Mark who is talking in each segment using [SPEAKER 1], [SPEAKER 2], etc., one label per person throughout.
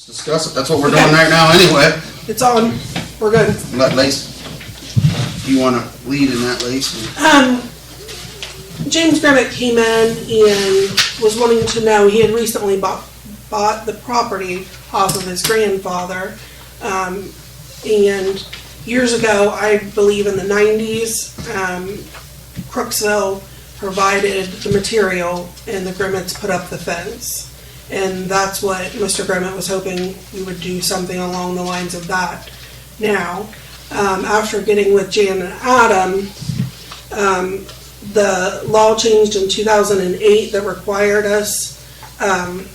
[SPEAKER 1] discuss it. That's what we're doing right now anyway.
[SPEAKER 2] It's on. We're good.
[SPEAKER 1] Let Lace, if you want to lead in that, Lace.
[SPEAKER 2] James Grimmett came in and was wanting to know, he had recently bought the property off of his grandfather. And years ago, I believe in the 90s, Crooksville provided the material and the Grimmetts put up the fence. And that's what Mr. Grimmett was hoping we would do, something along the lines of that. Now, after getting with Jan and Adam, the law changed in 2008 that required us to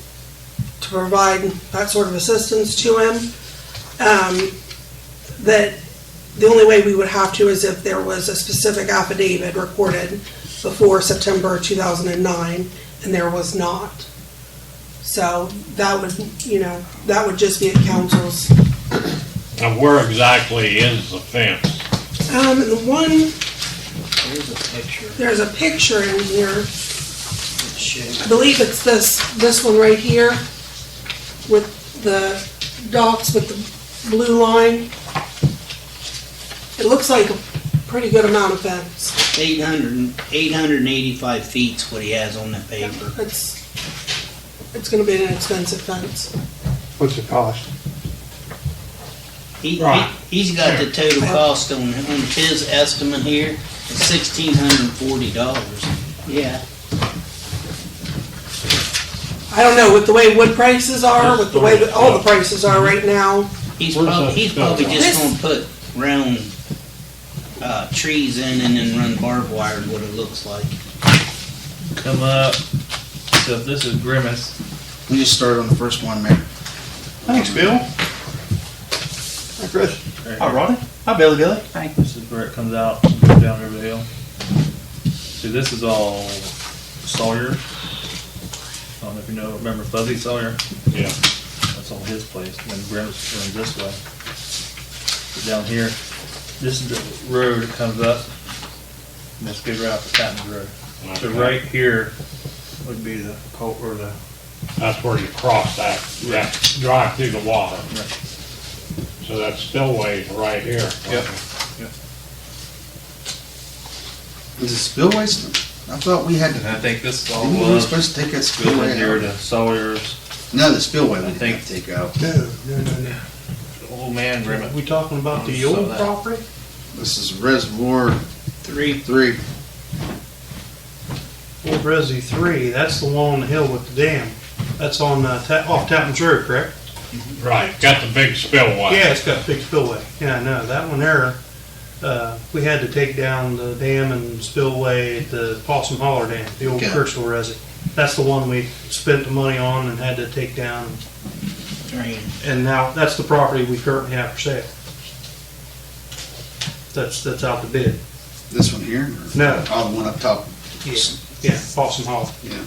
[SPEAKER 2] provide that sort of assistance to him. That the only way we would have to is if there was a specific affidavit recorded before September 2009, and there was not. So that would, that would just be at council's.
[SPEAKER 3] And where exactly is the fence?
[SPEAKER 2] The one,
[SPEAKER 4] There's a picture.
[SPEAKER 2] there's a picture in here.
[SPEAKER 4] It shows.
[SPEAKER 2] I believe it's this one right here with the dots with the blue line. It looks like a pretty good amount of fence.
[SPEAKER 4] 885 feet's what he has on the paper.
[SPEAKER 2] It's gonna be an expensive fence.
[SPEAKER 5] What's the cost?
[SPEAKER 4] He's got the total cost on his estimate here, it's $1,640. Yeah.
[SPEAKER 2] I don't know, with the way wood prices are, with the way that all the prices are right now.
[SPEAKER 4] He's
[SPEAKER 3] Where's
[SPEAKER 4] probably
[SPEAKER 3] that
[SPEAKER 4] just
[SPEAKER 2] stuff?
[SPEAKER 4] gonna put round trees in and then run barbed wire is what it looks like.
[SPEAKER 6] Come up. So this is Grimace.
[SPEAKER 1] We just started on the first one, Mayor.
[SPEAKER 5] Thanks, Bill. Hi, Chris. Hi, Ronnie. Hi, Billy.
[SPEAKER 6] This is where it comes out and goes down over the hill. See, this is all Sawyer. I don't know if you remember Fuzzy Sawyer?
[SPEAKER 3] Yeah.
[SPEAKER 6] That's all his place. And then Grimace runs this way. But down here, this is the road that comes up. And this goes right off the Patton's Road. So
[SPEAKER 3] Okay.
[SPEAKER 6] right here would be the cult or the.
[SPEAKER 3] That's where you cross that drive through the water.
[SPEAKER 6] Right.
[SPEAKER 3] So that spillway is right here.
[SPEAKER 6] Yep.
[SPEAKER 1] Is it spillways? I thought we had
[SPEAKER 6] And
[SPEAKER 1] to,
[SPEAKER 6] I think this all
[SPEAKER 1] we were
[SPEAKER 6] was
[SPEAKER 1] supposed to take that
[SPEAKER 6] goes
[SPEAKER 1] spillway
[SPEAKER 6] here
[SPEAKER 1] out.
[SPEAKER 6] to Sawyer's.
[SPEAKER 1] No, the spillway we
[SPEAKER 6] I
[SPEAKER 1] didn't
[SPEAKER 6] think-
[SPEAKER 1] have to take out.
[SPEAKER 5] No.
[SPEAKER 6] Old man Grimmett.
[SPEAKER 5] We talking about the
[SPEAKER 6] Saw
[SPEAKER 5] old
[SPEAKER 6] that.
[SPEAKER 5] property?
[SPEAKER 1] This is Reservoir
[SPEAKER 4] 3.
[SPEAKER 1] 3.
[SPEAKER 5] Old Resi 3, that's the one on the hill with the dam. That's on, off Tappan's Road, correct?
[SPEAKER 3] Right, got the big spillway.
[SPEAKER 5] Yeah, it's got a big spillway. Yeah, I know, that one there, we had to take down the dam and spillway at the Possum Holler Dam, the old
[SPEAKER 1] Okay.
[SPEAKER 5] Crooksville Resi. That's the one we spent the money on and had to take down.
[SPEAKER 4] Drain.
[SPEAKER 5] And now, that's the property we currently have for sale. That's out to bid.
[SPEAKER 1] This one here? Or-
[SPEAKER 5] No.
[SPEAKER 1] Oh, the one up top.
[SPEAKER 5] Yeah, Possum Holler.
[SPEAKER 1] Yeah.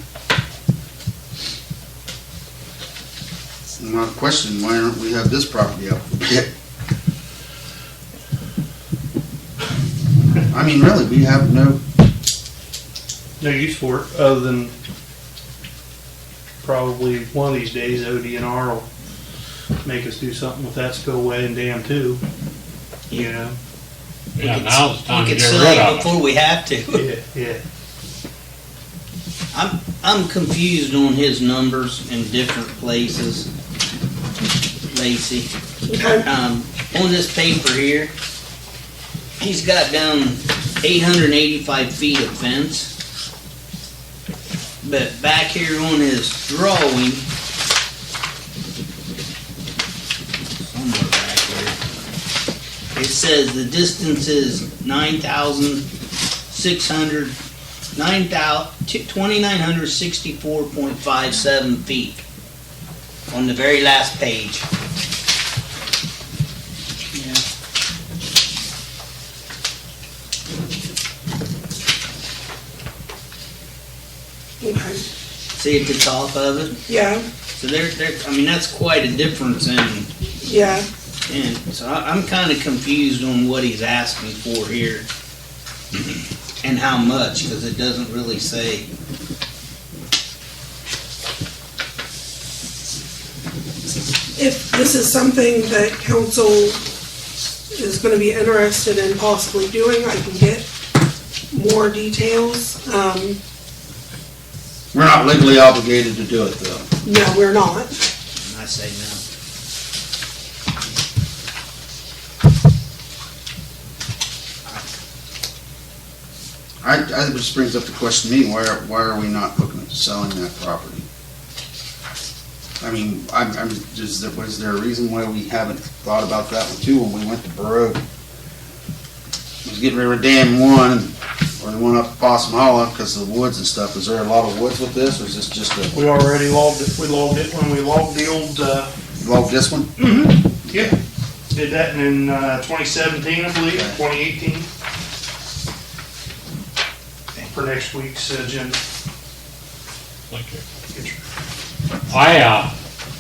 [SPEAKER 1] My question, why don't we have this property up for bid? I mean, really, we have no,
[SPEAKER 5] No use for it, other than probably one of these days ODNR will make us do something with that spillway and dam too. You know?
[SPEAKER 3] Yeah, now's the time
[SPEAKER 4] We
[SPEAKER 3] to
[SPEAKER 4] could
[SPEAKER 3] get
[SPEAKER 4] sell
[SPEAKER 3] rid
[SPEAKER 4] it
[SPEAKER 3] of it.
[SPEAKER 4] before we have to.
[SPEAKER 5] Yeah.
[SPEAKER 4] I'm confused on his numbers in different places, Lacey.
[SPEAKER 2] Okay.
[SPEAKER 4] On this paper here, he's got down 885 feet of fence. But back here on his drawing, somewhere back here, it says the distance is 2,964.57 feet on the very last page. Yeah.
[SPEAKER 2] Okay.
[SPEAKER 4] See at the top of it?
[SPEAKER 2] Yeah,
[SPEAKER 4] So I mean, that's quite a difference in,
[SPEAKER 2] yeah.
[SPEAKER 4] so I'm kind of confused on what he's asking for here and how much, because it doesn't really say.
[SPEAKER 2] if this is something that council is gonna be interested in possibly doing, I can get more details.
[SPEAKER 1] We're not legally obligated to do it though.
[SPEAKER 2] No, we're not.
[SPEAKER 4] I say no.
[SPEAKER 1] That just brings up the question to me, why are we not looking at selling that property? I mean, was there a reason why we haven't thought about that one too when we went to Burrow? Was getting rid of dam one, or the one up Possum Hollow, because of the woods and stuff. Is there a lot of woods with this, or is this just a,
[SPEAKER 5] We already logged it, we logged it when we logged the old,
[SPEAKER 1] log this one?
[SPEAKER 5] yeah, did that in 2017, I believe, 2018. For next week's agenda.
[SPEAKER 3] Thank you.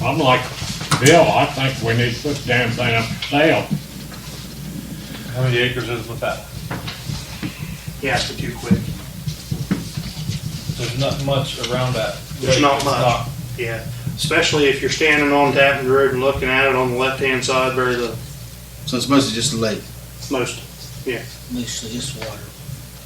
[SPEAKER 3] I'm like Bill, I think we need to put the damn thing up for sale.
[SPEAKER 6] How many acres is it with that?
[SPEAKER 5] He asked it too quick.
[SPEAKER 6] There's not much around that.
[SPEAKER 5] There's not much. Yeah, especially if you're standing on Tappan Road and looking at it on the left-hand side where the
[SPEAKER 1] So it's mostly just a lake.
[SPEAKER 5] most,
[SPEAKER 4] Mostly just water.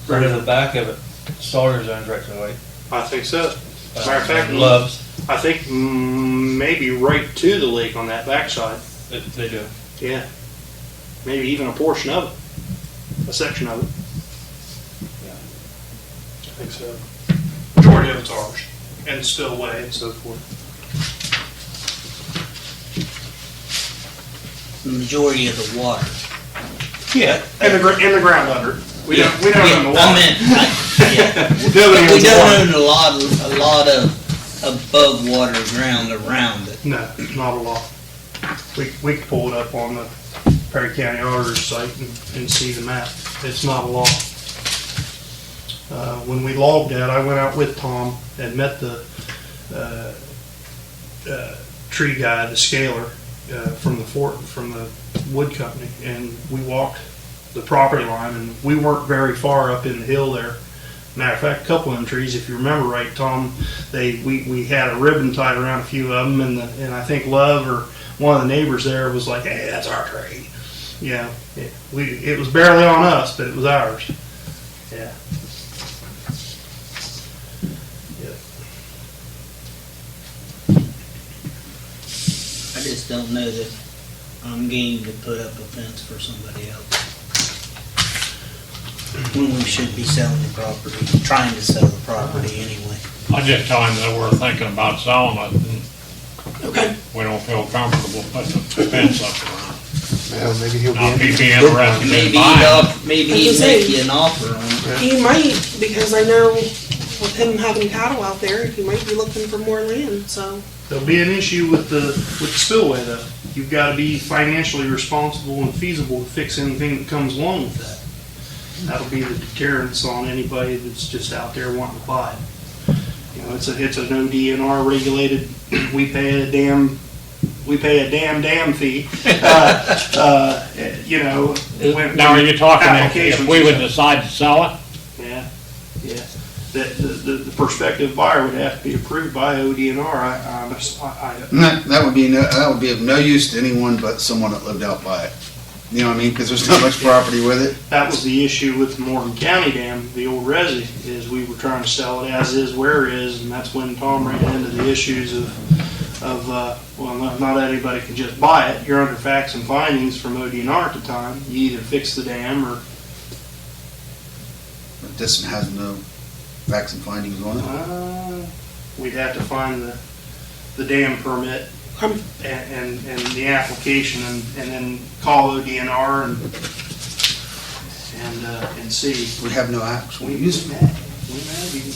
[SPEAKER 6] Right in the back of it, Sawyer Zone's right to the lake.
[SPEAKER 5] I think so. Matter of fact,
[SPEAKER 6] Loves,
[SPEAKER 5] I think maybe right to the lake on that backside.
[SPEAKER 6] they do.
[SPEAKER 5] Yeah. Maybe even a portion of it, a section of it.
[SPEAKER 6] Yeah.
[SPEAKER 5] I think so. Majority of it's ours, and spillway and so forth.
[SPEAKER 4] The majority of the water.
[SPEAKER 5] Yeah, and the ground under. We don't own the water.
[SPEAKER 4] I meant, yeah.
[SPEAKER 5] Nobody
[SPEAKER 4] But we
[SPEAKER 5] owns the water.
[SPEAKER 4] don't own a lot of above water ground around it.
[SPEAKER 5] No, not a lot. We could pull it up on the Perry County Auditor's site and see the map. It's not a lot. When we logged that, I went out with Tom and met the tree guy, the scaler, from the wood company, and we walked the property line, and we weren't very far up in the hill there. Matter of fact, a couple of them trees, if you remember right, Tom, we had a ribbon tied around a few of them, and I think Love or one of the neighbors there was like, "Hey, that's our tree." Yeah, it was barely on us, but it was ours. Yeah.
[SPEAKER 4] I just don't know that I'm game to put up a fence for somebody else. When we should be selling the property, trying to sell the property anyway.
[SPEAKER 3] I just tell him that we're thinking about selling it, and
[SPEAKER 2] Okay.
[SPEAKER 3] we don't feel comfortable putting a fence up around.
[SPEAKER 1] Well, maybe he'll
[SPEAKER 3] Now, if he'd be interested in
[SPEAKER 4] Maybe
[SPEAKER 3] buying it,
[SPEAKER 4] maybe
[SPEAKER 2] I
[SPEAKER 4] he'd
[SPEAKER 2] was
[SPEAKER 4] make
[SPEAKER 2] saying-
[SPEAKER 4] you an offer on it.
[SPEAKER 2] He might, because I know with him having cattle out there, he might be looking for more land, so.
[SPEAKER 5] There'll be an issue with the spillway though. You've got to be financially responsible and feasible to fix anything that comes along with that. That'll be the deterrence on anybody that's just out there wanting to buy it. You know, it's an ODNR regulated, we pay a damn fee. You know.
[SPEAKER 3] now are you talking if
[SPEAKER 5] applications
[SPEAKER 3] we
[SPEAKER 5] and
[SPEAKER 3] would
[SPEAKER 5] stuff.
[SPEAKER 3] decide to sell it?
[SPEAKER 5] Yeah. The prospective buyer would have to be approved by ODNR.
[SPEAKER 1] That would be of no use to anyone but someone that lived out by it. You know what I mean? Because there's not much property with it.
[SPEAKER 5] That was the issue with the Morgan County Dam, the old resi, is we were trying to sell it as is, where is, and that's when Tom ran into the issues of not anybody could just buy it. You're under facts and findings from ODNR at the time. You either fix the dam or,
[SPEAKER 1] But this one has no facts and findings on it.
[SPEAKER 5] we'd have to find the dam permit and the application and then call ODNR and see.
[SPEAKER 1] We have no actual
[SPEAKER 5] We
[SPEAKER 1] use.
[SPEAKER 5] might have been,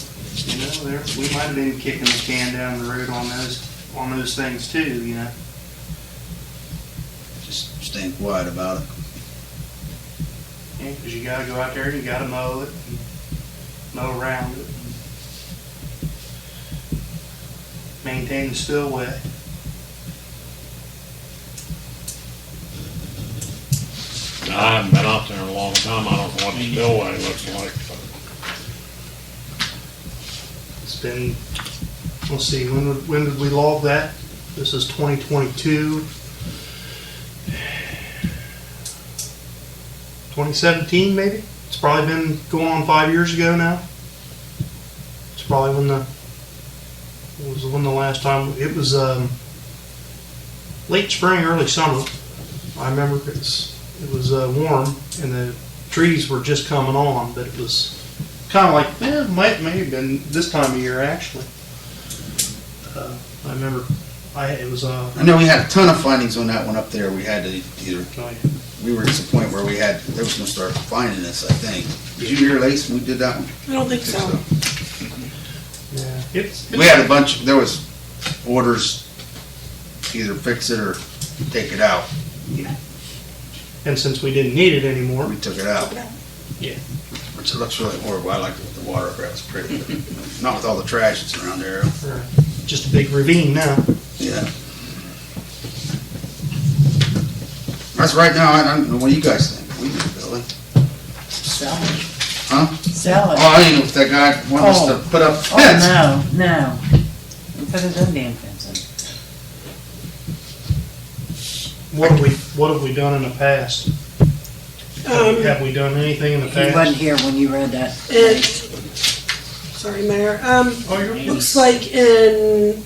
[SPEAKER 5] you know, we might have been kicking the can down the road on those things too, you know.
[SPEAKER 1] Just staying quiet about it.
[SPEAKER 5] Yeah, because you gotta go out there and you gotta mow it, and mow around it. Maintain the spillway.
[SPEAKER 3] I haven't been out there in a long time, I don't know what the spillway looks like.
[SPEAKER 5] It's been, let's see, when did we log that? This is 2022. 2017 maybe? It's probably been going on 5 years ago now. It's probably when the last time, it was late spring, early summer. I remember it was warm and the trees were just coming on, but it was kind of like, may have been this time of year actually. I remember it was
[SPEAKER 1] I know we had a ton of findings on that one up there. We had to either, we were at the point where they was gonna start finding this, I think. Did you hear, Lace, when we did that one?
[SPEAKER 2] I don't think so.
[SPEAKER 5] yeah,
[SPEAKER 1] We had a bunch, there was orders, either fix it or take it out.
[SPEAKER 5] and since we didn't need it anymore,
[SPEAKER 1] We took it out,
[SPEAKER 5] yeah.
[SPEAKER 1] which looks really horrible. I liked it with the water up there, it was pretty. Not with all the trash that's around there.
[SPEAKER 5] Just a big ravine now.
[SPEAKER 1] Yeah. That's right now, I don't know, what do you guys think? We do, Billy.
[SPEAKER 7] Sell it.
[SPEAKER 1] Huh?
[SPEAKER 7] Sell
[SPEAKER 1] Oh,
[SPEAKER 7] it.
[SPEAKER 1] I didn't know if that guy wanted us to put up a fence.
[SPEAKER 7] Oh, no. Put his own damn fence in.
[SPEAKER 5] What have we done in the past? Have we done anything in the
[SPEAKER 7] He wasn't
[SPEAKER 5] past?
[SPEAKER 7] here when you read that.
[SPEAKER 2] Sorry, Mayor.
[SPEAKER 5] Oh, you're
[SPEAKER 2] Looks like in,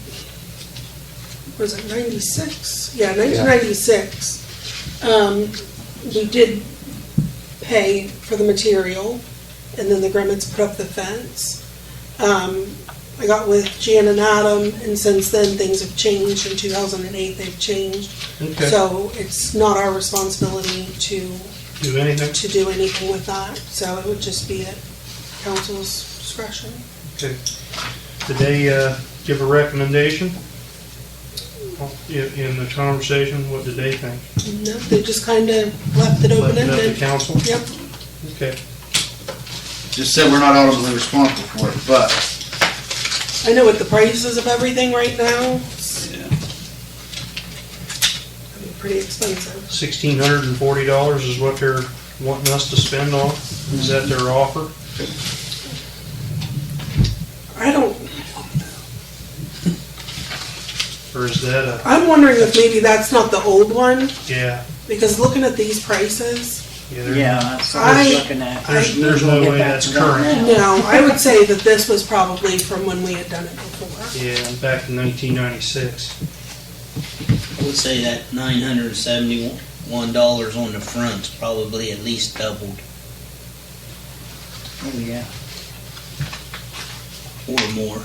[SPEAKER 2] was it 96? Yeah, 1996. We did pay for the material, and then the Grimmets put up the fence. I got with Jan and Adam, and since then, things have changed. In 2008, they've changed.
[SPEAKER 5] Okay.
[SPEAKER 2] So it's not our responsibility to
[SPEAKER 5] Do anything?
[SPEAKER 2] do anything with that. So it would just be at council's discretion.
[SPEAKER 5] Okay. Did they give a recommendation in the conversation? What did they think?
[SPEAKER 2] No, they just kind of left it
[SPEAKER 5] Left it up to
[SPEAKER 2] open-ended.
[SPEAKER 5] council?
[SPEAKER 2] Yep.
[SPEAKER 5] Okay.
[SPEAKER 1] Just said we're not ultimately responsible for it, but.
[SPEAKER 2] I know what the prices of everything right now,
[SPEAKER 1] Yeah.
[SPEAKER 2] pretty expensive.
[SPEAKER 5] $1,640 is what they're wanting us to spend on? Is that their offer?
[SPEAKER 2] I don't,
[SPEAKER 5] Or is that
[SPEAKER 2] I'm wondering if maybe that's not the old one,
[SPEAKER 5] yeah.
[SPEAKER 2] because looking at these prices,
[SPEAKER 7] Yeah, that's what I was looking at.
[SPEAKER 5] There's no way that's current.
[SPEAKER 2] no, I would say that this was probably from when we had done it before.
[SPEAKER 5] Yeah, back in 1996.
[SPEAKER 4] I would say that $971 on the front's probably at least doubled
[SPEAKER 7] Oh, yeah.
[SPEAKER 4] or more.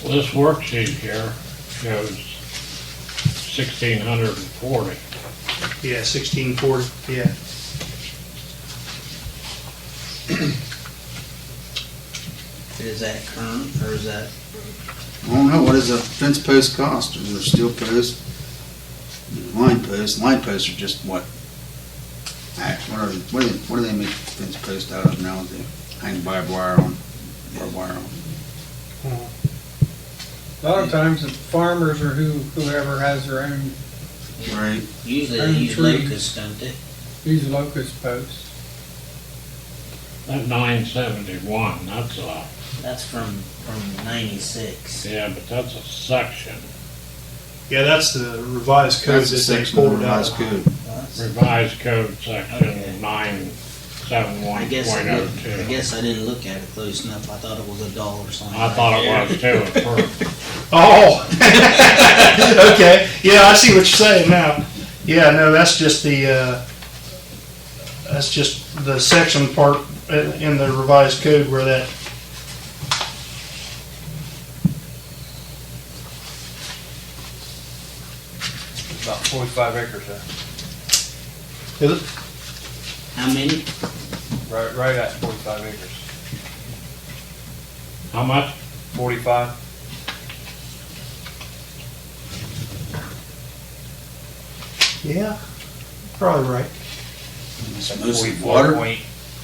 [SPEAKER 3] Well, this worksheet here shows 1,640.
[SPEAKER 5] Yeah, 1640, yeah.
[SPEAKER 4] Is that current or is that?
[SPEAKER 1] I don't know, what does a fence post cost? Is there steel post? Line posts? Line posts are just what? What do they make fence post out of now? They hang barbed wire on.
[SPEAKER 8] A lot of times the farmers or whoever has their own,
[SPEAKER 1] Right.
[SPEAKER 4] Usually
[SPEAKER 8] And
[SPEAKER 4] they use
[SPEAKER 8] trees.
[SPEAKER 4] locust, don't they?
[SPEAKER 8] use locust posts.
[SPEAKER 3] That 971, that's a,
[SPEAKER 4] That's from 96.
[SPEAKER 3] yeah, but that's a section.
[SPEAKER 5] Yeah, that's the revised code
[SPEAKER 1] That's the
[SPEAKER 5] that they
[SPEAKER 1] section of the
[SPEAKER 5] pulled
[SPEAKER 1] revised
[SPEAKER 5] out.
[SPEAKER 1] code.
[SPEAKER 3] Revised code section
[SPEAKER 4] Okay. I
[SPEAKER 3] 971.02.
[SPEAKER 4] guess I didn't look at it close enough. I thought it was a dollar sign.
[SPEAKER 3] I thought it was too at first.
[SPEAKER 5] Oh! Okay, yeah, I see what you're saying now. Yeah, no, that's just the section part in the revised code where that.
[SPEAKER 6] About 45 acres there.
[SPEAKER 5] Is it?
[SPEAKER 4] How many?
[SPEAKER 6] Right at 45 acres.
[SPEAKER 3] How much?
[SPEAKER 6] 45?
[SPEAKER 5] Yeah, probably right.
[SPEAKER 1] It's mostly
[SPEAKER 6] 44
[SPEAKER 1] water.
[SPEAKER 6] point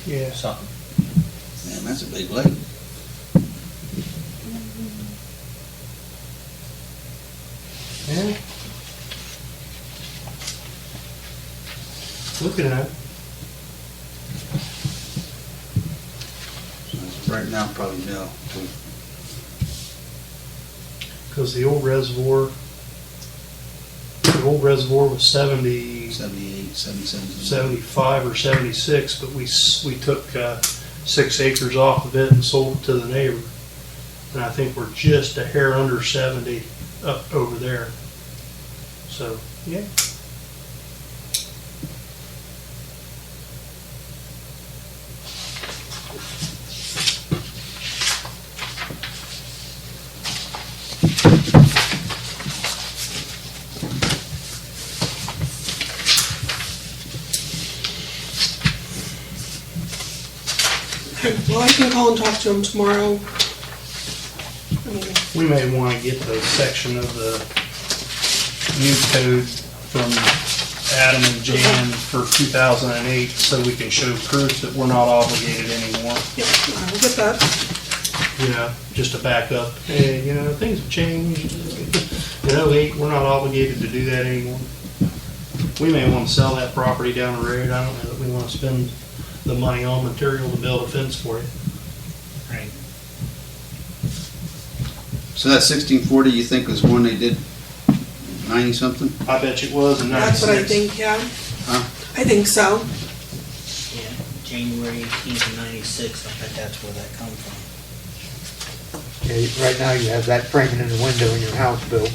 [SPEAKER 5] Yeah.
[SPEAKER 6] something.
[SPEAKER 1] Man, that's a big lake.
[SPEAKER 5] Yeah. Looking at it.
[SPEAKER 1] So it's right now, probably no.
[SPEAKER 5] Because the old reservoir was
[SPEAKER 1] 78, 77.
[SPEAKER 5] 75 or 76, but we took 6 acres off of it and sold it to the neighbor. And I think we're just a hair under 70 up over there. So, yeah.
[SPEAKER 2] Well, I can call and talk to him tomorrow. I mean,
[SPEAKER 5] We may want to get the section of the new code from Adam and Jan for 2008 so we can show proof that we're not obligated anymore.
[SPEAKER 2] yeah, I'll get that.
[SPEAKER 5] You know, just to back up, hey, you know, things have changed. In 08, we're not obligated to do that anymore. We may want to sell that property down the road. I don't know that we want to spend the money on material to build a fence for you.
[SPEAKER 4] Right.
[SPEAKER 1] So that 1640 you think was one they did 90 something?
[SPEAKER 5] I bet you it was in
[SPEAKER 2] That's what I
[SPEAKER 5] 96.
[SPEAKER 2] think, yeah.
[SPEAKER 1] Huh?
[SPEAKER 2] I think so.
[SPEAKER 4] Yeah, January 18th of 96, I bet that's where that come from.
[SPEAKER 9] Okay, right now you have that framing in the window in your house, Bill.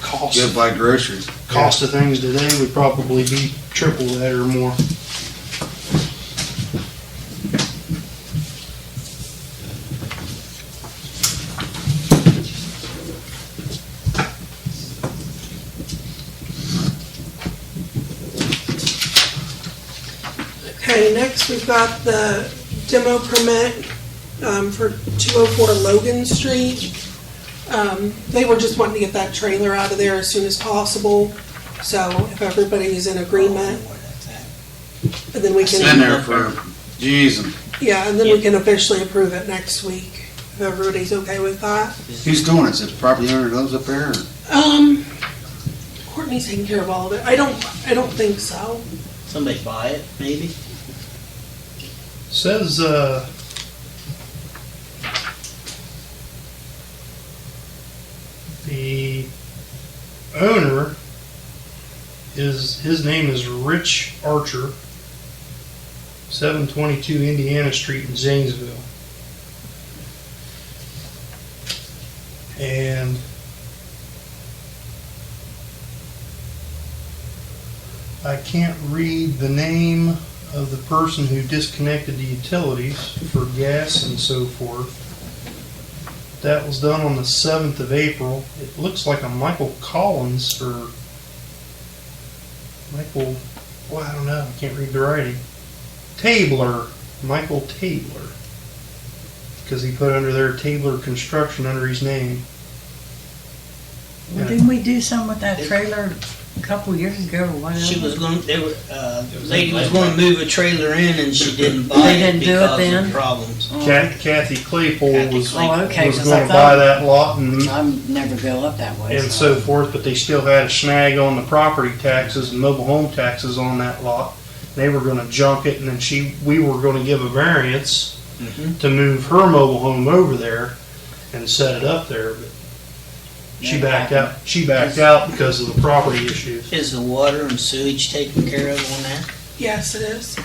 [SPEAKER 5] Cost,
[SPEAKER 1] Good buy groceries.
[SPEAKER 5] cost of things today would probably be triple that or more.
[SPEAKER 2] Okay, next we've got the demo permit for 204 Logan Street. They were just wanting to get that trailer out of there as soon as possible. So if everybody is in agreement,
[SPEAKER 4] Where that's at.
[SPEAKER 2] and then we
[SPEAKER 1] Been
[SPEAKER 2] can,
[SPEAKER 1] there for, jeez,
[SPEAKER 2] yeah, and then we can officially approve it next week, if everybody's okay with that.
[SPEAKER 1] who's doing it? Is it the property owner that lives up there? Or?
[SPEAKER 2] Courtney's taking care of all of it. I don't think so.
[SPEAKER 4] Somebody buy it, maybe?
[SPEAKER 5] Says, the owner his name is Rich Archer, 722 Indiana Street in Zanesville. And I can't read the name of the person who disconnected the utilities for gas and so forth. That was done on the 7th of April. It looks like a Michael Collins or Michael, well, I don't know, I can't read the writing. Tabler, Michael Tabler. Because he put under there Tabler Construction under his name.
[SPEAKER 7] Well, didn't we do something with that trailer a couple years ago or whatever?
[SPEAKER 4] She was going, lady was going to move a trailer in and she didn't buy
[SPEAKER 7] They
[SPEAKER 4] it
[SPEAKER 7] didn't do it
[SPEAKER 4] because
[SPEAKER 7] then?
[SPEAKER 4] of problems.
[SPEAKER 5] Kathy Claypool
[SPEAKER 4] Kathy
[SPEAKER 5] was
[SPEAKER 4] Claypool.
[SPEAKER 7] Oh, okay,
[SPEAKER 5] was
[SPEAKER 7] 'cause
[SPEAKER 5] going
[SPEAKER 7] I
[SPEAKER 5] to buy
[SPEAKER 7] thought,
[SPEAKER 5] that lot and
[SPEAKER 7] I never go up that way.
[SPEAKER 5] so forth, but they still had a snag on the property taxes and mobile home taxes on that lot. They were gonna junk it, and then we were gonna give a variance
[SPEAKER 4] Mhm.
[SPEAKER 5] to move her mobile home over there and set it up there, but she
[SPEAKER 7] Never
[SPEAKER 5] backed
[SPEAKER 7] happened.
[SPEAKER 5] out. She backed out because of the property issues.
[SPEAKER 4] Is the water and sewage taken care of on that?
[SPEAKER 2] Yes, it is.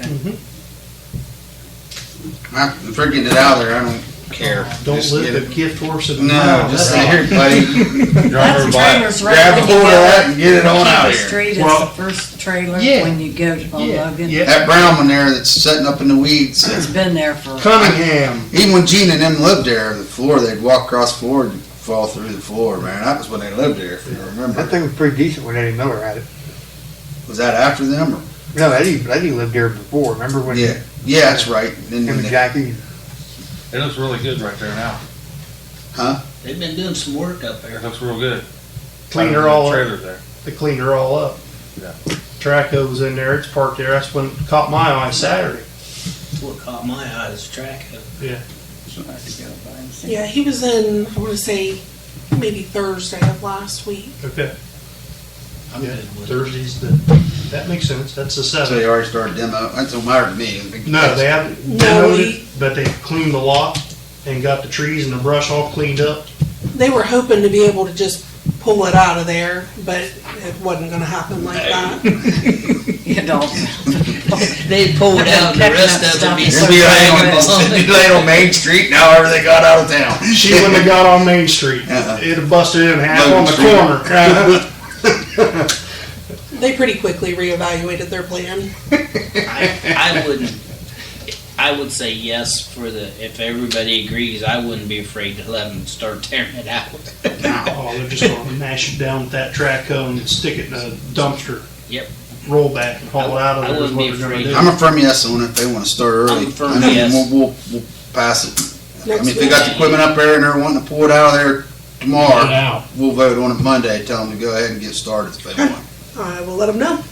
[SPEAKER 5] Mhm.
[SPEAKER 1] If they're getting it out of there, I don't care.
[SPEAKER 5] Don't
[SPEAKER 1] Just
[SPEAKER 5] lift
[SPEAKER 1] get
[SPEAKER 5] a
[SPEAKER 1] it.
[SPEAKER 5] gift horse at the
[SPEAKER 1] No,
[SPEAKER 5] mouth.
[SPEAKER 1] just say, here, buddy,
[SPEAKER 7] That's the trailer's right
[SPEAKER 1] grab a
[SPEAKER 7] when you
[SPEAKER 1] hold of
[SPEAKER 7] go
[SPEAKER 1] that
[SPEAKER 7] up
[SPEAKER 1] and get it on out
[SPEAKER 7] Campbell
[SPEAKER 1] here.
[SPEAKER 7] Street is
[SPEAKER 5] Well,
[SPEAKER 7] the first trailer
[SPEAKER 5] yeah.
[SPEAKER 7] when you go to Logan.
[SPEAKER 5] Yeah.
[SPEAKER 1] That brown one there that's sitting up in the weeds.
[SPEAKER 7] It's been there for,
[SPEAKER 5] Cunningham.
[SPEAKER 1] Even when Gene and them lived there, the floor, they'd walk across the floor and fall through the floor, man. That was when they lived there, if you remember.
[SPEAKER 9] That thing was pretty decent when Eddie Miller had it.
[SPEAKER 1] Was that after them or?
[SPEAKER 9] No, Eddie lived there before, remember when?
[SPEAKER 1] Yeah, yeah, that's right. Then
[SPEAKER 9] Him
[SPEAKER 1] when
[SPEAKER 9] and
[SPEAKER 1] they-
[SPEAKER 9] Jackie.
[SPEAKER 6] It looks really good right there now.
[SPEAKER 4] They've been doing some work up there.
[SPEAKER 6] It looks real good.
[SPEAKER 5] Cleaned her all up.
[SPEAKER 6] Trailer there.
[SPEAKER 5] They cleaned her all up.
[SPEAKER 6] Yeah.
[SPEAKER 5] Traco was in there. It's parked there. That's when it caught my eye Saturday.
[SPEAKER 4] What caught my eye is track of.
[SPEAKER 5] Yeah.
[SPEAKER 7] I have to go by and see.
[SPEAKER 2] Yeah, he was in, I want to say, maybe Thursday of last week.
[SPEAKER 5] Okay.
[SPEAKER 4] I'm
[SPEAKER 5] Yeah.
[SPEAKER 4] good with it.
[SPEAKER 5] Thursday's the that makes sense. That's the
[SPEAKER 1] So
[SPEAKER 5] 7th.
[SPEAKER 1] they already started demo, that's what mattered to me.
[SPEAKER 5] No, they haven't
[SPEAKER 2] No,
[SPEAKER 5] demoed
[SPEAKER 2] we-
[SPEAKER 5] it, but they cleaned the lot and got the trees and the brush all cleaned up.
[SPEAKER 2] They were hoping to be able to just pull it out of there, but it wasn't gonna happen like that.
[SPEAKER 7] You know,
[SPEAKER 4] They'd pull it out and the rest of it would be
[SPEAKER 7] It's
[SPEAKER 1] It'd be
[SPEAKER 4] surviving.
[SPEAKER 1] laying on Main Street, now everything got out of town.
[SPEAKER 5] She wouldn't have got on Main Street.
[SPEAKER 1] Uh-uh.
[SPEAKER 5] It'd have busted in half
[SPEAKER 1] Logan
[SPEAKER 5] on the
[SPEAKER 1] Street.
[SPEAKER 5] corner.
[SPEAKER 2] They pretty quickly reevaluated their plan.
[SPEAKER 4] I would say yes for if everybody agrees, I wouldn't be afraid to let them start tearing it out.
[SPEAKER 5] Oh, they're just gonna mash it down with that track hoe and stick it in a dumpster.
[SPEAKER 4] Yep.
[SPEAKER 5] Roll back and haul it out of
[SPEAKER 4] I
[SPEAKER 5] there is
[SPEAKER 4] wouldn't
[SPEAKER 5] what
[SPEAKER 4] be
[SPEAKER 5] they're gonna
[SPEAKER 4] afraid.
[SPEAKER 5] do.
[SPEAKER 1] I'm a firm yes on it if they wanna start early.
[SPEAKER 4] I'm a firm
[SPEAKER 1] I mean,
[SPEAKER 4] yes.
[SPEAKER 1] We'll pass it. I
[SPEAKER 2] Next
[SPEAKER 1] mean, if they got the equipment up there and they're wanting to pull it out of there
[SPEAKER 3] Get it
[SPEAKER 1] tomorrow,
[SPEAKER 3] out.
[SPEAKER 1] we'll vote on it Monday, tell them to go ahead and get started if they want.
[SPEAKER 2] I will let them know.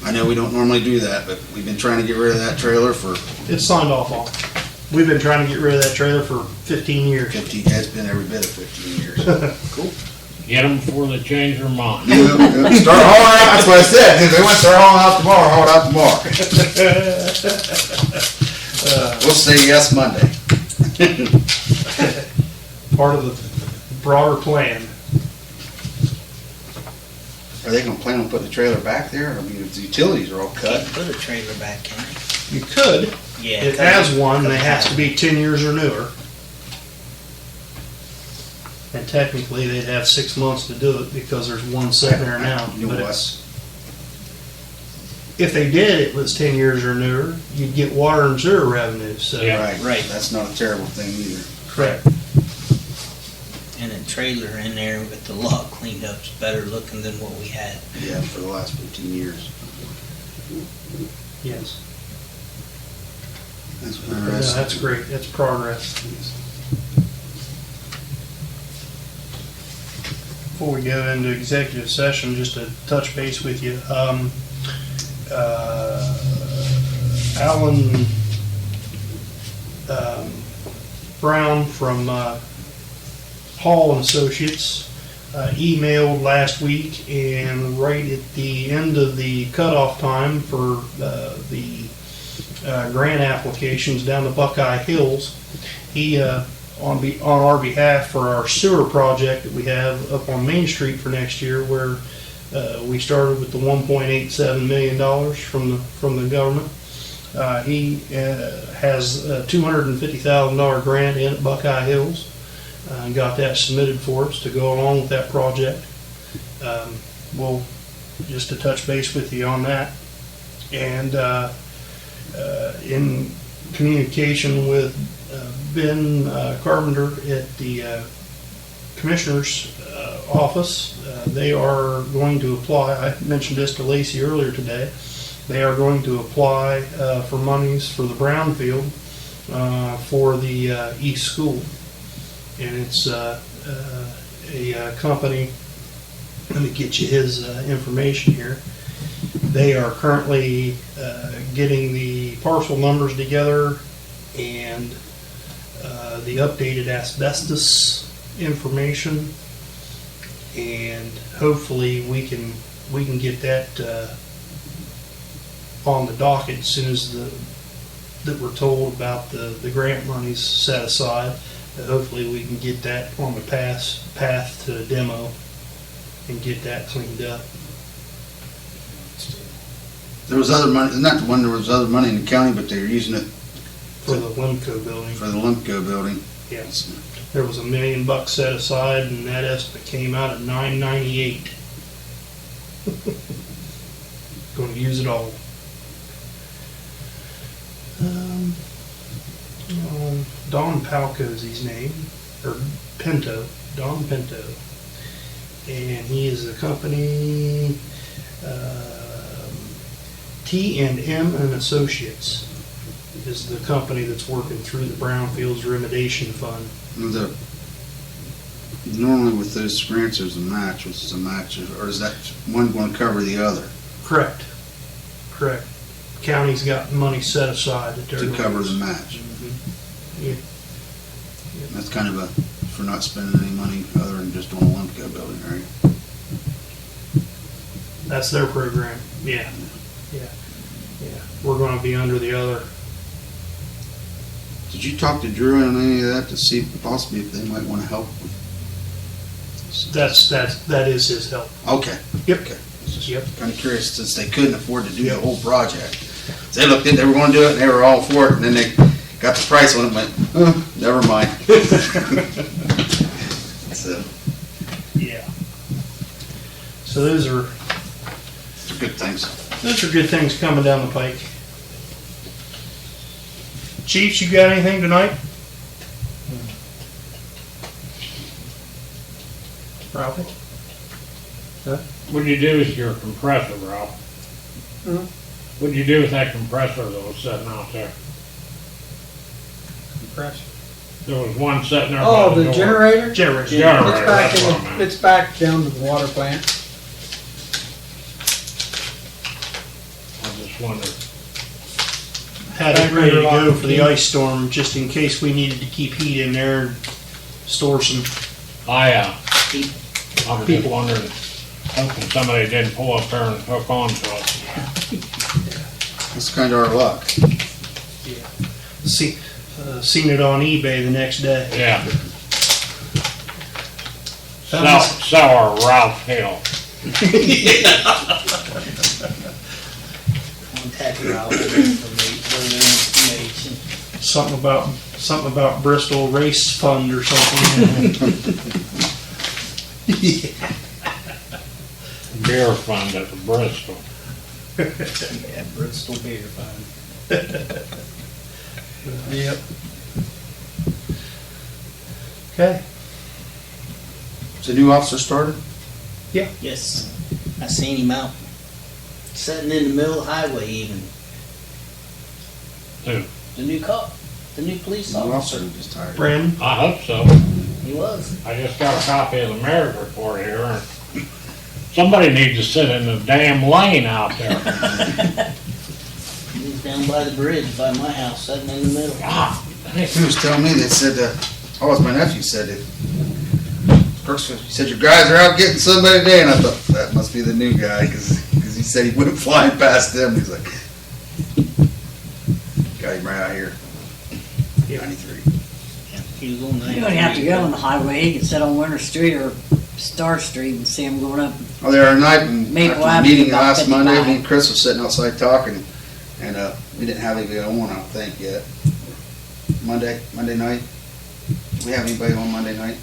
[SPEAKER 1] I know we don't normally do that, but we've been trying to get rid of that trailer for
[SPEAKER 5] It's signed off on. We've been trying to get rid of that trailer for 15 years.
[SPEAKER 1] 15, it's been every bit of 15 years.
[SPEAKER 3] Get them before they change their mind.
[SPEAKER 1] Start hauling out, that's what I said, if they want to start hauling out tomorrow, haul it out tomorrow. We'll say yes Monday.
[SPEAKER 5] Part of the broader plan.
[SPEAKER 1] Are they gonna plan on putting the trailer back there? I mean, the utilities are all cut.
[SPEAKER 4] Can't put a trailer back in it.
[SPEAKER 5] You could.
[SPEAKER 4] Yeah.
[SPEAKER 5] It has one, and it has to be 10 years or newer. And technically, they'd have 6 months to do it because there's one sitting there now.
[SPEAKER 1] You know
[SPEAKER 5] But
[SPEAKER 1] what?
[SPEAKER 5] it's- if they did, it was 10 years or newer, you'd get water and sewer revenue, so.
[SPEAKER 3] Yeah.
[SPEAKER 1] Right, that's not a terrible thing either.
[SPEAKER 5] Correct.
[SPEAKER 4] And a trailer in there with the lot cleaned up is better looking than what we had.
[SPEAKER 1] Yeah, for the last 15 years.
[SPEAKER 5] Yes.
[SPEAKER 1] That's
[SPEAKER 5] No,
[SPEAKER 1] interesting.
[SPEAKER 5] that's great. That's progress. Before we go into executive session, just to touch base with you, Alan Brown from Hall and Associates emailed last week, and right at the end of the cutoff time for the grant applications down to Buckeye Hills, he on our behalf for our sewer project that we have up on Main Street for next year, where we started with the $1.87 million from the government. He has a $250,000 grant in at Buckeye Hills, and got that submitted for us to go along with that project. We'll just to touch base with you on that, and in communication with Ben Carpenter at the Commissioner's office, they are going to apply. I mentioned this to Lacey earlier today. They are going to apply for monies for the brownfield for the East School, and it's a company. Let me get you his information here. They are currently getting the parcel numbers together and the updated asbestos information, and hopefully we can get that on the docket as soon as that we're told about the grant monies set aside. Hopefully we can get that on the path to demo and get that cleaned up.
[SPEAKER 1] There was other money, not the one, there was other money in the county, but they were using it
[SPEAKER 5] For the Limco building,
[SPEAKER 1] for the Limco building.
[SPEAKER 5] yes. There was $1 million set aside, and that estimate came out at $998. Going to use it all. Don Palco's his name, or Pinto, Don Pinto, and he is a company, T&M and Associates is the company that's working through the Brownfields Remediation Fund.
[SPEAKER 1] Normally with those grants, there's a match, which is a match, or is that one going to cover the other
[SPEAKER 5] Correct. County's got money set aside that they're
[SPEAKER 1] to
[SPEAKER 5] gonna
[SPEAKER 1] cover
[SPEAKER 5] use.
[SPEAKER 1] the match?
[SPEAKER 5] Yeah.
[SPEAKER 1] That's kind of for not spending any money other than just on a Limco building, right?
[SPEAKER 5] That's their program, yeah. we're gonna be under the other.
[SPEAKER 1] Did you talk to Drew on any of that to see possibly if they might want to help?
[SPEAKER 5] That is his help.
[SPEAKER 1] Okay.
[SPEAKER 5] Yep.
[SPEAKER 1] Okay.
[SPEAKER 5] Yep.
[SPEAKER 1] Kind of curious, since they couldn't afford to do the whole project. So they looked in, they were going to do it, and they were all for it, and then they got the price on it, and went, never mind. So,
[SPEAKER 5] Yeah. So those are
[SPEAKER 1] good things.
[SPEAKER 5] good things coming down the pike. Chiefs, you got anything tonight? Ralphie?
[SPEAKER 3] What'd you do with your compressor, Rob? What'd you do with that compressor that was sitting out there?
[SPEAKER 8] Compressor.
[SPEAKER 3] There was one sitting there by
[SPEAKER 8] Oh,
[SPEAKER 3] the
[SPEAKER 8] the
[SPEAKER 3] door.
[SPEAKER 8] generator?
[SPEAKER 5] Generator.
[SPEAKER 3] Generator,
[SPEAKER 8] It's back
[SPEAKER 3] that's
[SPEAKER 8] in
[SPEAKER 3] what I meant.
[SPEAKER 8] it's back down to the water plant.
[SPEAKER 3] I just wondered.
[SPEAKER 5] Had it ready to go for the ice storm, just in case we needed to keep heat in there and store some.
[SPEAKER 3] I was just wondering, hoping somebody didn't pull up there and hook on to it.
[SPEAKER 1] That's kind of our luck.
[SPEAKER 5] Seen it on eBay the next day.
[SPEAKER 3] Yeah.
[SPEAKER 5] Found
[SPEAKER 3] Sour Ralph Hill.
[SPEAKER 4] Contact Ralph for further information.
[SPEAKER 5] something about Bristol Race Fund or something.
[SPEAKER 3] Beer fund at the Bristol.
[SPEAKER 4] Yeah, Bristol Beer Fund.
[SPEAKER 8] Yep.
[SPEAKER 5] Okay.
[SPEAKER 1] Is the new officer started?
[SPEAKER 4] Yes, I seen him out, sitting in the middle of the highway even.
[SPEAKER 3] Who?
[SPEAKER 4] The new cop, the new police
[SPEAKER 1] New
[SPEAKER 4] officer.
[SPEAKER 1] officer just hired.
[SPEAKER 5] Brandon?
[SPEAKER 3] I hope so.
[SPEAKER 4] He was.
[SPEAKER 3] I just got a copy of the mayor's report here, and somebody needs to sit in the damn lane out there.
[SPEAKER 4] He was down by the bridge by my house, sitting in the middle.
[SPEAKER 3] God,
[SPEAKER 1] He was telling me, they said, my nephew said it. Crooksville, he said, your guys are out getting somebody today, and I thought, that must be the new guy, because he said he went flying past them, he's like, got him right out here. 93.
[SPEAKER 4] Yeah, he was on 93.
[SPEAKER 7] You don't have to go on the highway, you can sit on Winter Street or Star Street and see them going up.
[SPEAKER 1] Oh, the other night, and
[SPEAKER 7] Maple
[SPEAKER 1] after the
[SPEAKER 7] Avenue,
[SPEAKER 1] meeting
[SPEAKER 7] about
[SPEAKER 1] last
[SPEAKER 7] 55.
[SPEAKER 1] Monday, me and Chris was sitting outside talking, and we didn't have anybody on, I don't think, yet. Monday night? Do we have anybody on Monday night?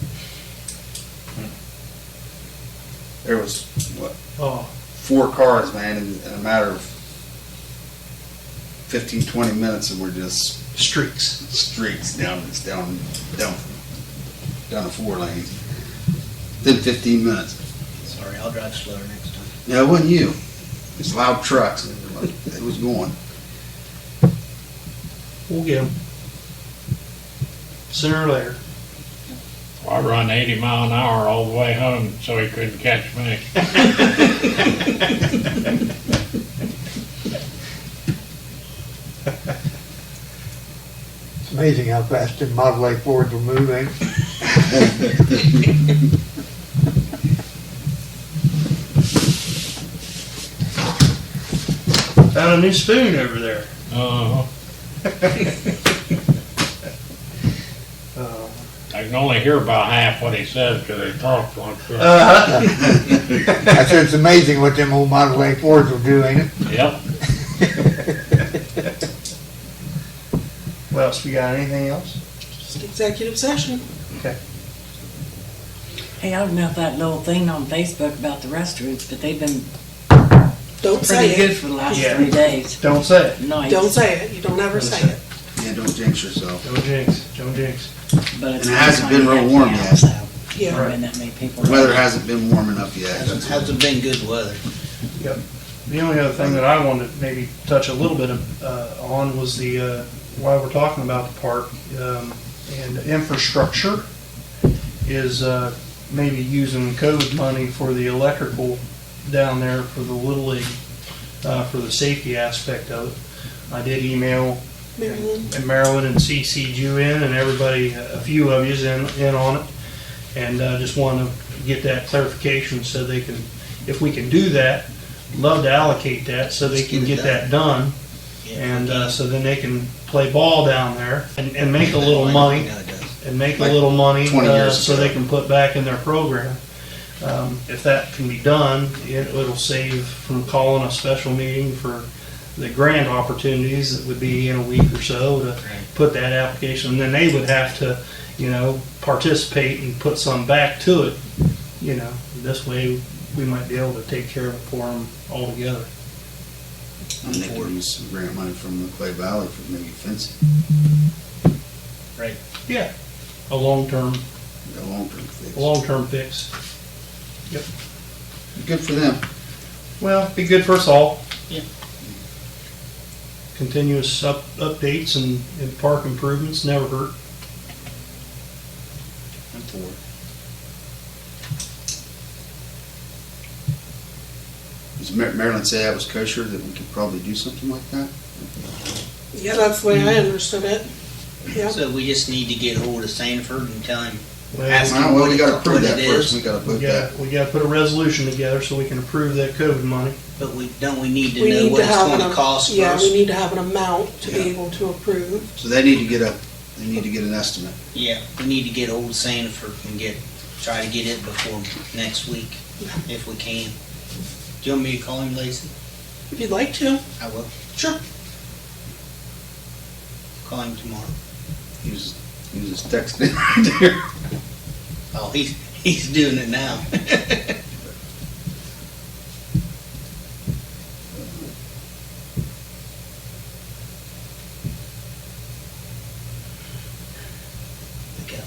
[SPEAKER 1] There was, what,
[SPEAKER 5] Oh,
[SPEAKER 1] 4 cars, man, in a matter of 15, 20 minutes, and we're just
[SPEAKER 5] streaks.
[SPEAKER 1] streaks down the 4 lanes. Then 15 minutes.
[SPEAKER 4] Sorry, I'll drive slower next time.
[SPEAKER 1] No, it wasn't you. It's loud trucks. It was going.
[SPEAKER 5] We'll get him. Sooner or later.
[SPEAKER 3] I run 80 mile an hour all the way home so he couldn't catch me.
[SPEAKER 9] It's amazing how fast them Model A Fords will move, ain't it?
[SPEAKER 5] Found a new spoon over there.
[SPEAKER 3] I can only hear about half what he says because he talks like that.
[SPEAKER 9] I said, it's amazing what them old Model A Fords will do, ain't it?
[SPEAKER 3] Yep.
[SPEAKER 5] What else? We got anything else?
[SPEAKER 2] Just executive session.
[SPEAKER 5] Okay.
[SPEAKER 7] Hey, I don't know if that little thing on Facebook about the restaurants, but they've been
[SPEAKER 2] Don't say
[SPEAKER 7] pretty good
[SPEAKER 2] it.
[SPEAKER 7] for the last
[SPEAKER 5] Yeah.
[SPEAKER 7] 3 days.
[SPEAKER 5] Don't say it.
[SPEAKER 7] Nice.
[SPEAKER 2] Don't say it. You don't ever say it.
[SPEAKER 1] Yeah, don't jinx yourself.
[SPEAKER 5] Don't jinx. Don't jinx.
[SPEAKER 7] But it's
[SPEAKER 1] And it hasn't been real
[SPEAKER 7] not
[SPEAKER 1] warm
[SPEAKER 7] yet,
[SPEAKER 1] yet.
[SPEAKER 7] so
[SPEAKER 2] Yeah.
[SPEAKER 7] there been that many people.
[SPEAKER 1] The weather hasn't been warm enough yet.
[SPEAKER 4] Hasn't been good weather.
[SPEAKER 5] The only other thing that I wanted to maybe touch a little bit on was the, while we're talking about the park, and infrastructure is maybe using code money for the electrical down there for the Little League, for the safety aspect of it. I did email Marilyn and CC'd you in, and everybody, a few of you's in on it. And just want to get that clarification so they can, if we can do that, love to allocate that so they can get that done. And so then they can play ball down there and make a little money. And make a little money
[SPEAKER 1] 20 years
[SPEAKER 5] so
[SPEAKER 1] ago.
[SPEAKER 5] they can put back in their program. If that can be done, it'll save from calling a special meeting for the grant opportunities that would be in a week or so to put that application. And then they would have to, participate and put some back to it. This way we might be able to take care of it for them altogether.
[SPEAKER 1] And they could use some grant money from the Clay Valley for maybe fencing,
[SPEAKER 4] Right.
[SPEAKER 5] Yeah, a long-term
[SPEAKER 1] a long-term fix.
[SPEAKER 5] fix.
[SPEAKER 1] Good for them.
[SPEAKER 5] Well, be good for us all.
[SPEAKER 4] Yeah.
[SPEAKER 5] Continuous updates and park improvements never hurt.
[SPEAKER 1] I'm for it. Does Maryland say that was kosher, that we could probably do something like that?
[SPEAKER 2] Yeah, that's the way I understood it. Yeah.
[SPEAKER 4] So we just need to get hold of Sanford and tell him,
[SPEAKER 5] Well,
[SPEAKER 4] ask him
[SPEAKER 1] Well,
[SPEAKER 4] what
[SPEAKER 1] we
[SPEAKER 4] it
[SPEAKER 1] gotta approve that
[SPEAKER 4] is.
[SPEAKER 1] first, we gotta vote that.
[SPEAKER 5] we gotta put a resolution together so we can approve that COVID money.
[SPEAKER 4] But we need to
[SPEAKER 2] We
[SPEAKER 4] know
[SPEAKER 2] need
[SPEAKER 4] what
[SPEAKER 2] to
[SPEAKER 4] it's
[SPEAKER 2] have
[SPEAKER 4] gonna
[SPEAKER 2] an,
[SPEAKER 4] cost
[SPEAKER 2] yeah, we
[SPEAKER 4] first.
[SPEAKER 2] need to have an amount to be
[SPEAKER 1] Yeah.
[SPEAKER 2] able to approve.
[SPEAKER 1] So they need to get an estimate.
[SPEAKER 4] Yeah, we need to get hold of Sanford and try to get it before next week, if we can. Do you want me to call him, Lacy?
[SPEAKER 2] If you'd like to.
[SPEAKER 4] I will.
[SPEAKER 2] Sure.
[SPEAKER 4] Call him tomorrow.
[SPEAKER 1] He was just texting right there.
[SPEAKER 4] Oh, he's doing it now. Look out.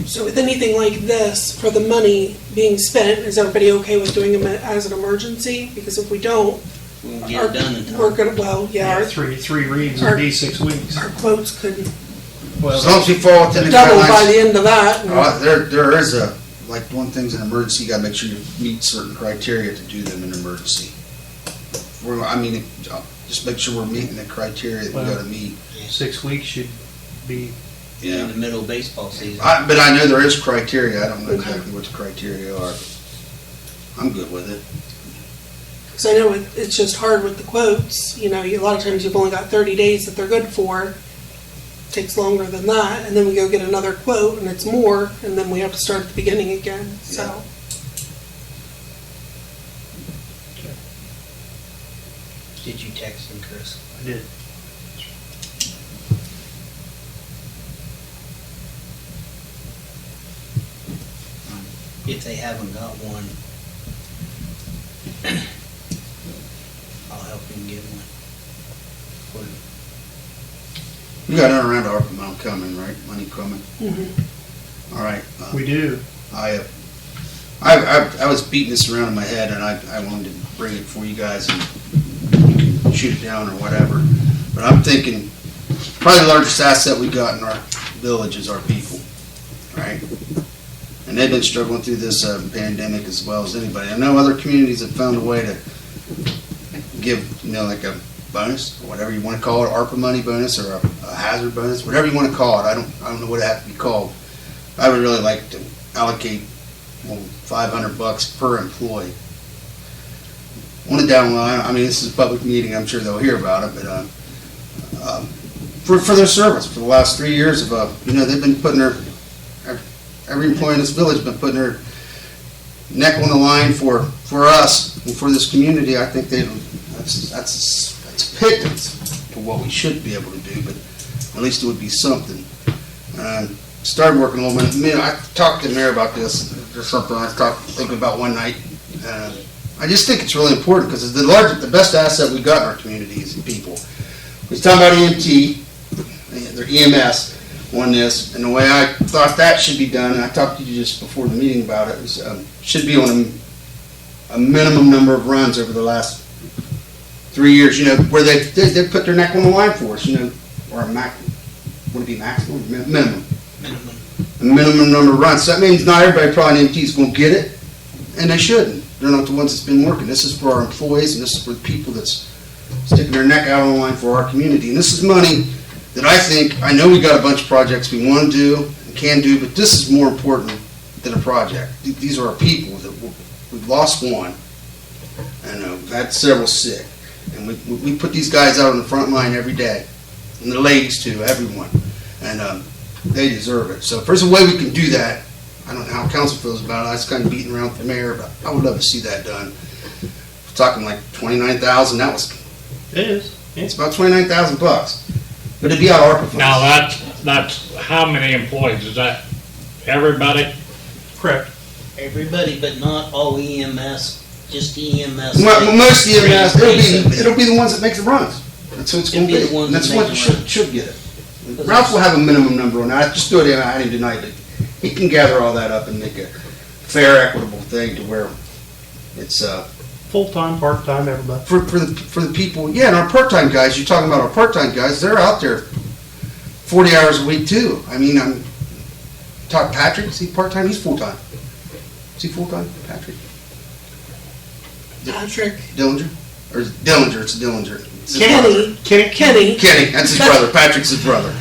[SPEAKER 2] So with anything like this, for the money being spent, is everybody okay with doing it as an emergency? Because if we don't,
[SPEAKER 4] We won't get it done in
[SPEAKER 2] we're
[SPEAKER 4] time.
[SPEAKER 2] gonna, well, yeah,
[SPEAKER 5] Three reads
[SPEAKER 2] Our-
[SPEAKER 5] would be 6 weeks.
[SPEAKER 2] our quotes could
[SPEAKER 1] As long as we fall within the
[SPEAKER 2] double by
[SPEAKER 1] guidelines.
[SPEAKER 2] the end of that.
[SPEAKER 1] There is like one thing's an emergency, you gotta make sure you meet certain criteria to do them in emergency. Just make sure we're meeting the criteria that we
[SPEAKER 5] Well-
[SPEAKER 1] gotta meet.
[SPEAKER 5] 6 weeks should be,
[SPEAKER 4] In the middle of baseball season.
[SPEAKER 1] But I know there is criteria, I don't know exactly what the criteria are. I'm good with it.
[SPEAKER 2] Because I know it's just hard with the quotes, a lot of times you've only got 30 days that they're good for. Takes longer than that, and then we go get another quote and it's more, and then we have to start at the beginning again, so.
[SPEAKER 4] Did you text him, Chris?
[SPEAKER 5] I did.
[SPEAKER 4] If they haven't got one, I'll help him get one.
[SPEAKER 1] We got another round of ARPA money coming, right? Money coming. All right.
[SPEAKER 5] We do.
[SPEAKER 1] I was beating this around in my head, and I wanted to bring it for you guys, and you can shoot it down or whatever. But I'm thinking, probably the largest asset we got in our village is our people, right? And they've been struggling through this pandemic as well as anybody. I know other communities have found a way to give, like a bonus, or whatever you want to call it, ARPA money bonus, or a hazard bonus, whatever you want to call it. I don't know what it has to be called. I would really like to allocate $500 per employee. On the down line, this is a public meeting, I'm sure they'll hear about it, but for their service for the last 3 years of, they've been putting every employee in this village has been putting their neck on the line for us and for this community. I think that's pittance to what we should be able to do, but at least it would be something. Started working a little bit. I talked to the mayor about this. There's something I was thinking about one night. I just think it's really important because the best asset we got in our community is the people. We was talking about EMT, their EMS on this, and the way I thought that should be done, and I talked to you just before the meeting about it, was should be on a minimum number of runs over the last 3 years, where they put their neck on the line for us, or a would it be maximum? Minimum.
[SPEAKER 4] Minimum.
[SPEAKER 1] A minimum number of runs. So that means not everybody probably in EMT is going to get it, and they shouldn't. They're not the ones that's been working. This is for our employees, and this is for the people that's sticking their neck out on the line for our community. And this is money that I know we got a bunch of projects we want to do and can do, but this is more important than a project. These are our people that we've lost one, and we've had several sick. And And we put these guys out on the front line every day, and the ladies too, everyone, and they deserve it. So if there's a way we can do that, I don't know how council feels about it. I was kind of beating around the mayor, but I would love to see that done. We're talking like 29,000. That was
[SPEAKER 5] It is.
[SPEAKER 1] it's about 29,000 bucks, but it'd be out of ARPA funds.
[SPEAKER 3] Now, that's how many employees? Is that everybody?
[SPEAKER 5] Correct.
[SPEAKER 4] Everybody, but not all EMS, just EMS.
[SPEAKER 1] Most EMS, it'll be the ones that make the runs. That's what it's going to
[SPEAKER 4] It'll be
[SPEAKER 1] be.
[SPEAKER 4] the ones
[SPEAKER 1] That's
[SPEAKER 4] that
[SPEAKER 1] what
[SPEAKER 4] make the
[SPEAKER 1] should get it. Ralph will have a minimum number on that. I just threw it in. I didn't deny it. He can gather all that up and make a fair, equitable thing to where it's
[SPEAKER 5] Full-time, part-time, everybody.
[SPEAKER 1] for the people. Yeah, and our part-time guys. You're talking about our part-time guys. They're out there 40 hours a week too. I mean, I'm talking Patrick. Is he part-time? He's full-time. Is he full-time, Patrick?
[SPEAKER 2] Patrick,
[SPEAKER 1] Dillinger? Or is it Dillinger? It's Dillinger. It's his brother.
[SPEAKER 2] Kenny.
[SPEAKER 1] Kenny, that's his brother. Patrick's his brother.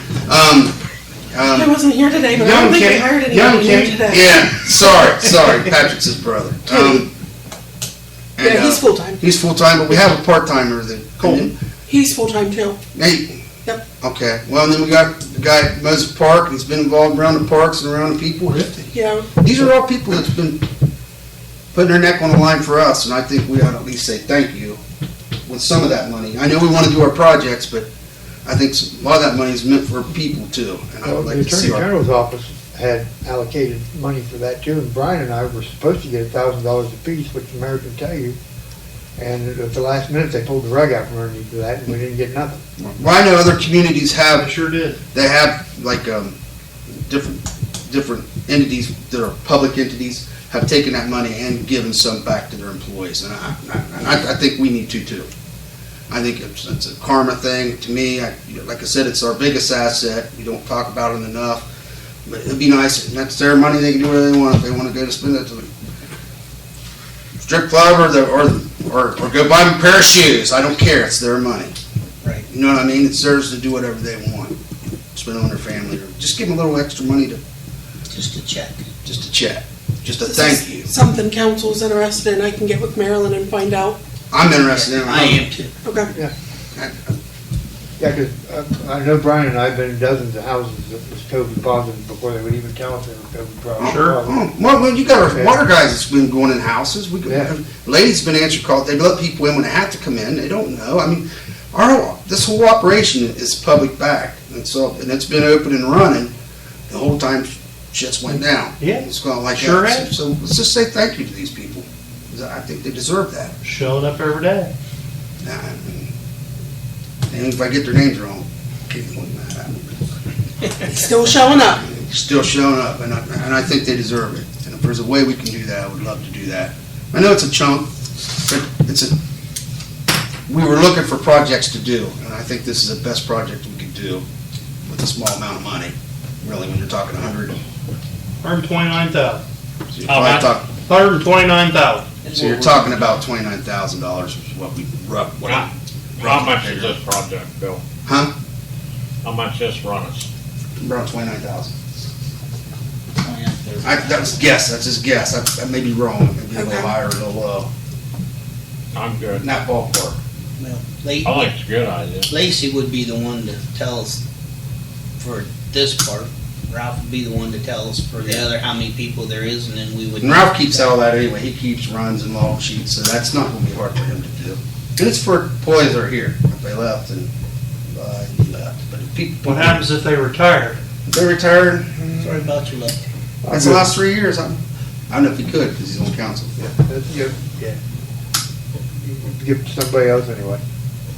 [SPEAKER 2] I wasn't here today, but I don't think we hired anybody new today.
[SPEAKER 1] Yeah, sorry. Patrick's his brother.
[SPEAKER 2] Yeah, he's full-time.
[SPEAKER 1] He's full-time, but we have a part-timer that.
[SPEAKER 5] Colton.
[SPEAKER 2] He's full-time too.
[SPEAKER 1] Hey.
[SPEAKER 2] Yep.
[SPEAKER 1] Okay, well, and then we got the guy at Moses Park. He's been involved around the parks and around the people.
[SPEAKER 2] Yeah.
[SPEAKER 1] These are all people that's been putting their neck on the line for us, and I think we ought to at least say thank you with some of that money. I know we want to do our projects, but I think a lot of that money is meant for people too, and I
[SPEAKER 9] Well,
[SPEAKER 1] would like
[SPEAKER 9] the
[SPEAKER 1] to
[SPEAKER 9] Attorney
[SPEAKER 1] see our.
[SPEAKER 9] General's office had allocated money for that too, and Brian and I were supposed to get $1,000 apiece, which the mayor can tell you. And at the last minute, they pulled the rug out from underneath of that, and we didn't get nothing.
[SPEAKER 1] Well, I know other communities
[SPEAKER 5] I
[SPEAKER 1] have,
[SPEAKER 5] sure did.
[SPEAKER 1] they have like different entities that are public entities have taken that money and given some back to their employees, and I think we need to too. I think it's a karma thing to me. Like I said, it's our biggest asset. We don't talk about it enough, but it'd be nice. And that's their money. They can do whatever they want. If they want to go to spend it to the strip club or go buy them a pair of shoes. I don't care. It's their money.
[SPEAKER 4] Right.
[SPEAKER 1] You know what I mean? It's theirs to do whatever they want. Spend it on their family, or just give them a little extra money to
[SPEAKER 4] Just a check.
[SPEAKER 1] just to chat, just to
[SPEAKER 2] This
[SPEAKER 1] thank
[SPEAKER 2] is
[SPEAKER 1] you.
[SPEAKER 2] Something council's interested in. I can get with Marilyn and find out.
[SPEAKER 1] I'm interested in it.
[SPEAKER 4] I am too.
[SPEAKER 2] Okay.
[SPEAKER 9] Yeah, because I know Brian and I have been in dozens of houses that was COVID positive before they would even tell us they were COVID positive.
[SPEAKER 5] Sure.
[SPEAKER 1] Well, you got our
[SPEAKER 9] Yeah.
[SPEAKER 1] water guys that's been going in houses.
[SPEAKER 9] Yeah.
[SPEAKER 1] Ladies been answering calls. They let people in when they have to come in. They don't know. I mean, this whole operation is public backed, and it's been open and running the whole time. Shit's went down.
[SPEAKER 5] Yeah.
[SPEAKER 1] It's gone like
[SPEAKER 5] Sure
[SPEAKER 1] that.
[SPEAKER 5] has.
[SPEAKER 1] So let's just say thank you to these people. 'Cause I think they deserve that.
[SPEAKER 5] Showing up every day.
[SPEAKER 1] And if I get their names wrong, keep pointing that out.
[SPEAKER 2] Still showing up.
[SPEAKER 1] Still showing up, and I think they deserve it. And if there's a way we can do that, I would love to do that. I know it's a chunk, but we were looking for projects to do, and I think this is the best project we could do with a small amount of money, really, when you're talking 100.
[SPEAKER 5] 129,000.
[SPEAKER 1] So you're
[SPEAKER 3] How
[SPEAKER 1] probably
[SPEAKER 3] much?
[SPEAKER 1] talking-
[SPEAKER 5] 129,000.
[SPEAKER 1] so you're talking about $29,000 is what we
[SPEAKER 3] How much is this project, Bill?
[SPEAKER 1] Huh?
[SPEAKER 3] How much this run us?
[SPEAKER 1] Around 29,000. That was a guess, that's just guess. I may be wrong, maybe a little
[SPEAKER 2] Okay.
[SPEAKER 1] higher or a little low.
[SPEAKER 3] I'm good.
[SPEAKER 1] In that ballpark.
[SPEAKER 4] Well,
[SPEAKER 3] I think it's a good idea.
[SPEAKER 4] Lacey would be the one to tell us for this part. Ralph would be the one to tell us for the other, how many people there is, and then we would.
[SPEAKER 1] And Ralph keeps all that anyway. He keeps runs and log sheets, so that's not gonna be hard for him to do. And it's for employees that are here. If they left, and he left. But if people.
[SPEAKER 5] What happens if they retire?
[SPEAKER 1] If they retired,
[SPEAKER 4] Sorry about your luck.
[SPEAKER 1] that's the last 3 years. I don't know if he could, because he's on council.
[SPEAKER 9] Yeah. Give it to somebody else anyway.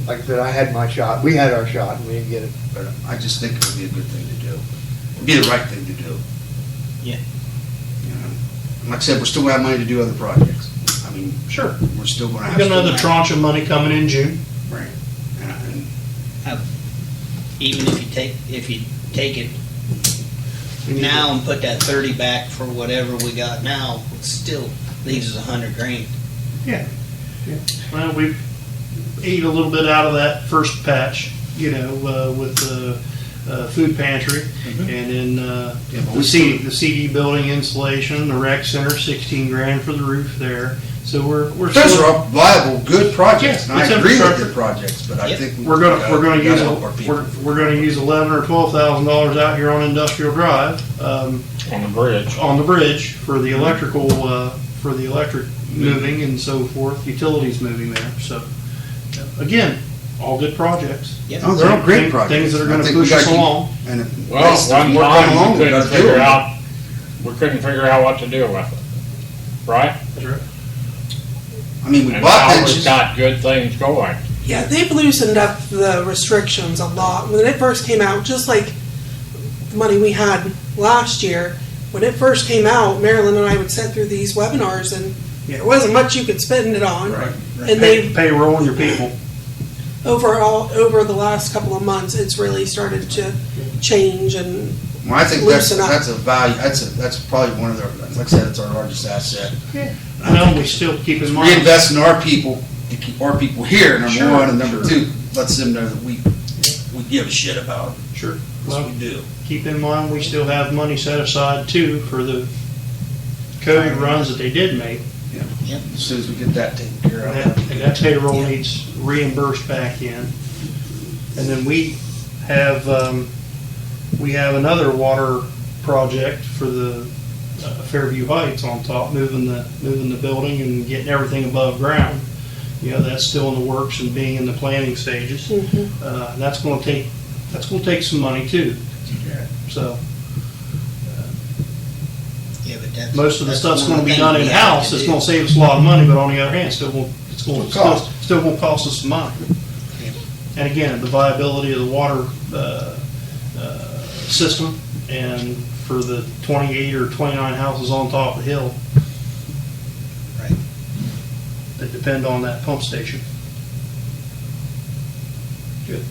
[SPEAKER 9] Like I said, I had my shot. We had our shot, and we didn't get it.
[SPEAKER 1] But I just think it would be a good thing to do. It'd be the right thing to do.
[SPEAKER 4] Yeah.
[SPEAKER 1] You know, like I said, we're still gonna have money to do other projects. I mean,
[SPEAKER 5] Sure.
[SPEAKER 1] we're still gonna
[SPEAKER 5] We
[SPEAKER 1] have.
[SPEAKER 5] got another tranche of money coming in June.
[SPEAKER 1] Right. And
[SPEAKER 4] Even if you take it now and put that 30 back for whatever we got now, it still leaves us $100,000.
[SPEAKER 5] Well, we ate a little bit out of that first patch, with the food pantry, and then
[SPEAKER 1] but
[SPEAKER 5] the CD building insulation, the rec center, $16,000 for the roof there. So we're
[SPEAKER 1] Those are
[SPEAKER 5] still,
[SPEAKER 1] all viable, good projects,
[SPEAKER 5] Yeah,
[SPEAKER 1] and I
[SPEAKER 5] it's
[SPEAKER 1] agree with
[SPEAKER 5] infrastructure.
[SPEAKER 1] your projects, but I
[SPEAKER 4] Yep.
[SPEAKER 1] think
[SPEAKER 5] we're gonna
[SPEAKER 1] we
[SPEAKER 5] use,
[SPEAKER 1] gotta help our people.
[SPEAKER 5] we're gonna use $11,000 or $12,000 out here on Industrial Drive,
[SPEAKER 3] On the bridge.
[SPEAKER 5] on the bridge for the electrical, for the electric moving and so forth, utilities moving there, so. Again, all good projects.
[SPEAKER 1] Oh, they're all great
[SPEAKER 5] Things
[SPEAKER 1] projects.
[SPEAKER 5] that are
[SPEAKER 1] I
[SPEAKER 5] gonna
[SPEAKER 1] think we
[SPEAKER 5] push
[SPEAKER 1] gotta
[SPEAKER 5] us
[SPEAKER 1] keep-
[SPEAKER 5] along.
[SPEAKER 1] And if
[SPEAKER 3] Well,
[SPEAKER 1] that's
[SPEAKER 3] one
[SPEAKER 1] work
[SPEAKER 3] time
[SPEAKER 1] along,
[SPEAKER 3] we
[SPEAKER 1] we
[SPEAKER 3] couldn't
[SPEAKER 1] gotta do
[SPEAKER 3] figure
[SPEAKER 1] it.
[SPEAKER 3] out, what to do with it, right?
[SPEAKER 5] That's right.
[SPEAKER 1] I mean, we
[SPEAKER 3] And
[SPEAKER 1] bought
[SPEAKER 3] now we've
[SPEAKER 1] pensions.
[SPEAKER 3] got good things going.
[SPEAKER 2] Yeah, they've loosened up the restrictions a lot. When it first came out, just like the money we had last year, when it first came out, Marilyn and I would sit through these webinars and there wasn't much you could spend it on.
[SPEAKER 1] Right.
[SPEAKER 2] And they've,
[SPEAKER 5] Payroll your people.
[SPEAKER 2] over the last couple of months, it's really started to change and
[SPEAKER 1] Well, I think that's,
[SPEAKER 2] loosen up.
[SPEAKER 1] that's a value, that's probably one of their, like I said, it's our largest asset.
[SPEAKER 5] Well, we still keep in mind.
[SPEAKER 1] Reinvest in our people, to keep our people here, number
[SPEAKER 5] Sure,
[SPEAKER 1] one, and number
[SPEAKER 5] sure.
[SPEAKER 1] two, lets them know that we give a shit about them,
[SPEAKER 5] Sure.
[SPEAKER 1] because
[SPEAKER 5] Well,
[SPEAKER 1] we do.
[SPEAKER 5] keep in mind, we still have money set aside too for the COVID runs that they did make.
[SPEAKER 1] As soon as we get that taken care
[SPEAKER 5] And
[SPEAKER 1] of.
[SPEAKER 5] that payroll needs reimbursed back in. And then we have another water project for the Fairview Heights on top, moving the building and getting everything above ground. You know, that's still in the works and being in the planning stages. That's gonna take some money too. So,
[SPEAKER 4] Yeah, but that's.
[SPEAKER 5] most of the
[SPEAKER 4] that's
[SPEAKER 5] stuff's
[SPEAKER 4] one
[SPEAKER 5] gonna
[SPEAKER 4] of
[SPEAKER 5] be
[SPEAKER 4] the
[SPEAKER 5] done
[SPEAKER 4] things we have
[SPEAKER 5] in-house,
[SPEAKER 4] to
[SPEAKER 5] it's
[SPEAKER 4] do.
[SPEAKER 5] gonna save us a lot of money, but on the other hand, still gonna
[SPEAKER 1] Cost.
[SPEAKER 5] cost us some money. And again, the viability of the water, system, and for the 28 or 29 houses on top of the hill.
[SPEAKER 4] Right.
[SPEAKER 5] That depend on that pump station. Good.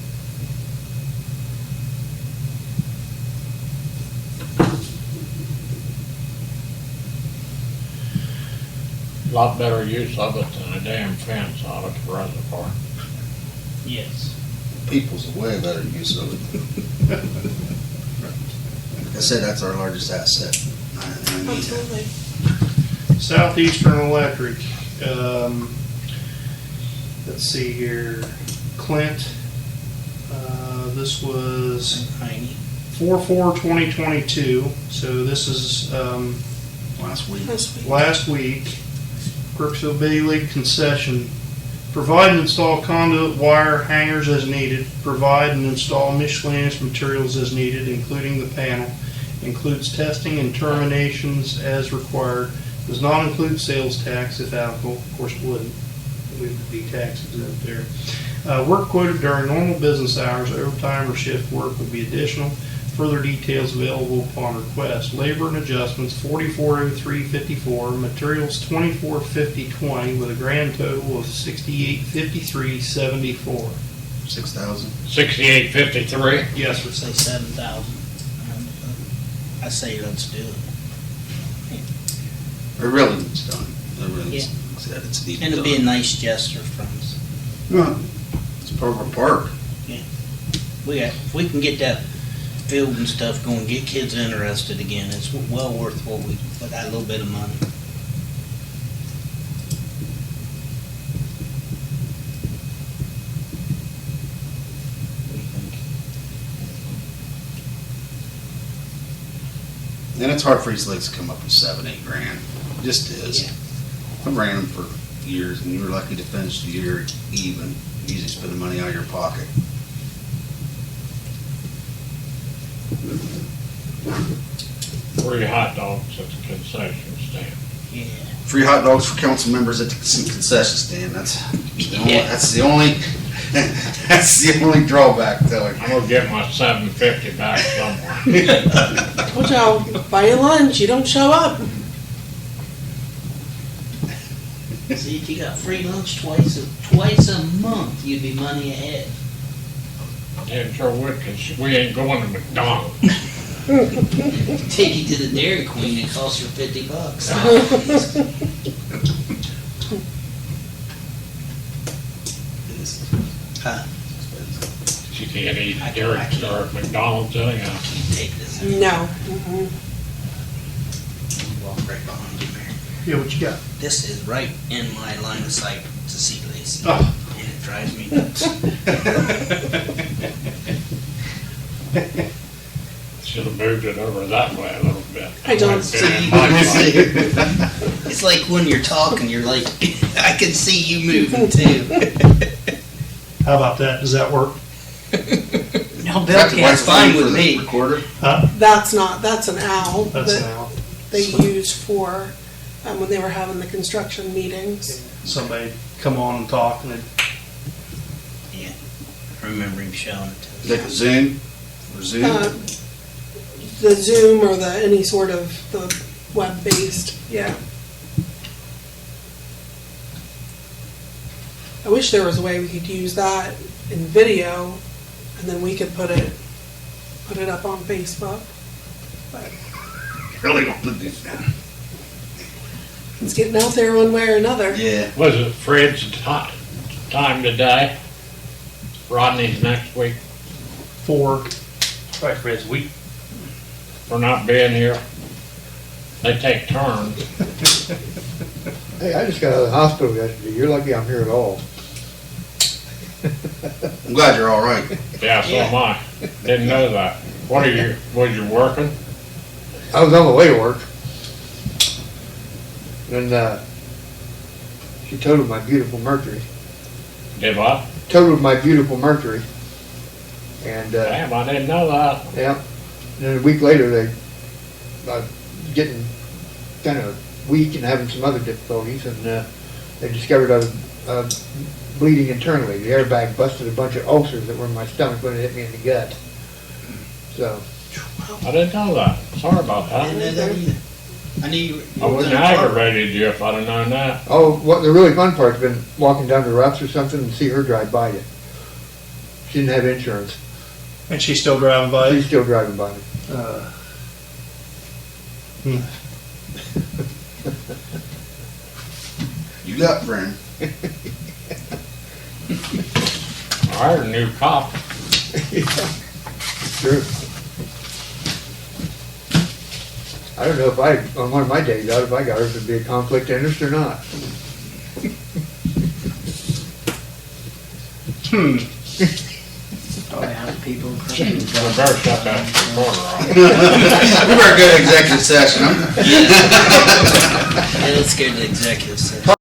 [SPEAKER 3] Lot better use of it than a damn fence out at the reservoir.
[SPEAKER 4] Yes.
[SPEAKER 1] People's a way better use of it. Like I said, that's our largest asset. I need that.
[SPEAKER 2] absolutely.
[SPEAKER 5] Southeastern Electric, let's see here, Clint, this was
[SPEAKER 4] Tiny.
[SPEAKER 5] 4/4/2022, so this is,
[SPEAKER 1] Last week.
[SPEAKER 2] This week.
[SPEAKER 5] last week. Crooksville Bay League concession. Provide and install conduit wire hangers as needed. Provide and install miscellaneous materials as needed, including the panel. Includes testing and terminations as required. Does not include sales tax if applicable. Of course, it wouldn't. We would be tax exempt there. Work quoted during normal business hours. Overtime or shift work will be additional. Further details available upon request. Labor and adjustments, $4403.54. Materials, $2450.20, with a grand total of $6853.74.
[SPEAKER 1] 6,000.
[SPEAKER 3] 6853.
[SPEAKER 5] Yes,
[SPEAKER 4] I would say 7,000. I say let's do it.
[SPEAKER 1] It really needs done. It really needs,
[SPEAKER 4] Yeah.
[SPEAKER 1] like I said, it's needed
[SPEAKER 4] And it'd be a nice gesture from us.
[SPEAKER 1] done. It's part of our park.
[SPEAKER 4] If we can get that field and stuff going, get kids interested again, it's well worth what we put that little bit of money. What do you think?
[SPEAKER 1] And it's hard for these lakes to come up with 7-8 grand. Just is.
[SPEAKER 4] Yeah.
[SPEAKER 1] I've ran them for years, and you were lucky to finish the year even. You usually spend the money out of your pocket.
[SPEAKER 3] Free hot dogs at the concession stand.
[SPEAKER 4] Yeah.
[SPEAKER 1] Free hot dogs for council members at the concession stand. That's the only,
[SPEAKER 4] Yeah.
[SPEAKER 1] that's the only, that's the only drawback to it.
[SPEAKER 3] I'm gonna get my $7.50 back somewhere.
[SPEAKER 2] Watch out, buy you lunch, you don't show up.
[SPEAKER 4] See, if you got free lunch twice a month, you'd be money ahead.
[SPEAKER 3] Damn sure would, 'cause we ain't going to McDonald's.
[SPEAKER 4] Take you to the Dairy Queen, it costs you $50. Huh?
[SPEAKER 3] She can't eat
[SPEAKER 4] I
[SPEAKER 3] Dairy
[SPEAKER 4] can't.
[SPEAKER 3] Star at McDonald's anyhow.
[SPEAKER 4] You take this.
[SPEAKER 2] No. Mm-mm.
[SPEAKER 4] Walk right behind you, Mary.
[SPEAKER 5] Yeah, what you got?
[SPEAKER 4] This is right in my line of sight to see this.
[SPEAKER 5] Oh.
[SPEAKER 4] And it drives me nuts.
[SPEAKER 3] Should have moved it over that way a little bit.
[SPEAKER 2] I don't
[SPEAKER 4] see. It's like when you're talking, you're like, I can see you moving too.
[SPEAKER 5] How about that? Does that work?
[SPEAKER 7] No, Bill
[SPEAKER 1] That's
[SPEAKER 7] can't.
[SPEAKER 4] fine
[SPEAKER 1] for
[SPEAKER 4] with
[SPEAKER 1] the
[SPEAKER 4] me.
[SPEAKER 1] Recorder?
[SPEAKER 2] That's an owl
[SPEAKER 5] That's
[SPEAKER 2] that
[SPEAKER 5] now.
[SPEAKER 2] they used for, when they were having the construction meetings.
[SPEAKER 5] Somebody come on and talk and
[SPEAKER 4] Yeah, I remember him showing it to us.
[SPEAKER 1] Like a Zoom? Or Zoom?
[SPEAKER 2] The Zoom or any sort of the web-based, yeah. I wish there was a way we could use that in video, and then we could put it up on Facebook. But
[SPEAKER 1] Really want to do that.
[SPEAKER 2] it's getting out there one way or another.
[SPEAKER 1] Yeah.
[SPEAKER 3] Was it Fred's time today? Rodney's next week
[SPEAKER 5] for,
[SPEAKER 6] Probably Fred's week.
[SPEAKER 3] for not being here? They take turns.
[SPEAKER 9] Hey, I just got out of the hospital yesterday. You're lucky I'm here at all.
[SPEAKER 1] I'm glad you're all right.
[SPEAKER 3] Yeah, so am I. Didn't know that. What are you, was you working?
[SPEAKER 9] I was on my way to work. And, she totaled my beautiful Mercury.
[SPEAKER 3] Did what?
[SPEAKER 9] Totaled my beautiful Mercury. And,
[SPEAKER 3] Damn, I didn't know that.
[SPEAKER 9] yeah. And then a week later, they, getting kind of weak and having some other difficulties, and, they discovered I was, bleeding internally. The airbag busted a bunch of ulcers that were in my stomach when it hit me in the gut. So,
[SPEAKER 3] I didn't know that. Sorry about
[SPEAKER 4] I didn't know
[SPEAKER 3] that.
[SPEAKER 4] that either. I knew you
[SPEAKER 3] I
[SPEAKER 4] were
[SPEAKER 3] wouldn't
[SPEAKER 4] gonna
[SPEAKER 3] have
[SPEAKER 4] talk.
[SPEAKER 3] aggravated you if I'd have known that.
[SPEAKER 9] oh, what the really fun part's been walking down the rough or something and see her drive by you. She didn't have insurance.
[SPEAKER 5] and she's still driving by
[SPEAKER 9] She's
[SPEAKER 5] it.
[SPEAKER 9] still driving by me.
[SPEAKER 1] You got friend.
[SPEAKER 3] I hired a new cop.
[SPEAKER 9] Sure. I don't know if on one of my days out, if I got her, if it'd be a conflict of interest or not.
[SPEAKER 7] Oh, yeah, people.
[SPEAKER 3] We better shut that corner off.
[SPEAKER 1] We better go to executive session.
[SPEAKER 4] Yeah, let's go to the executive session.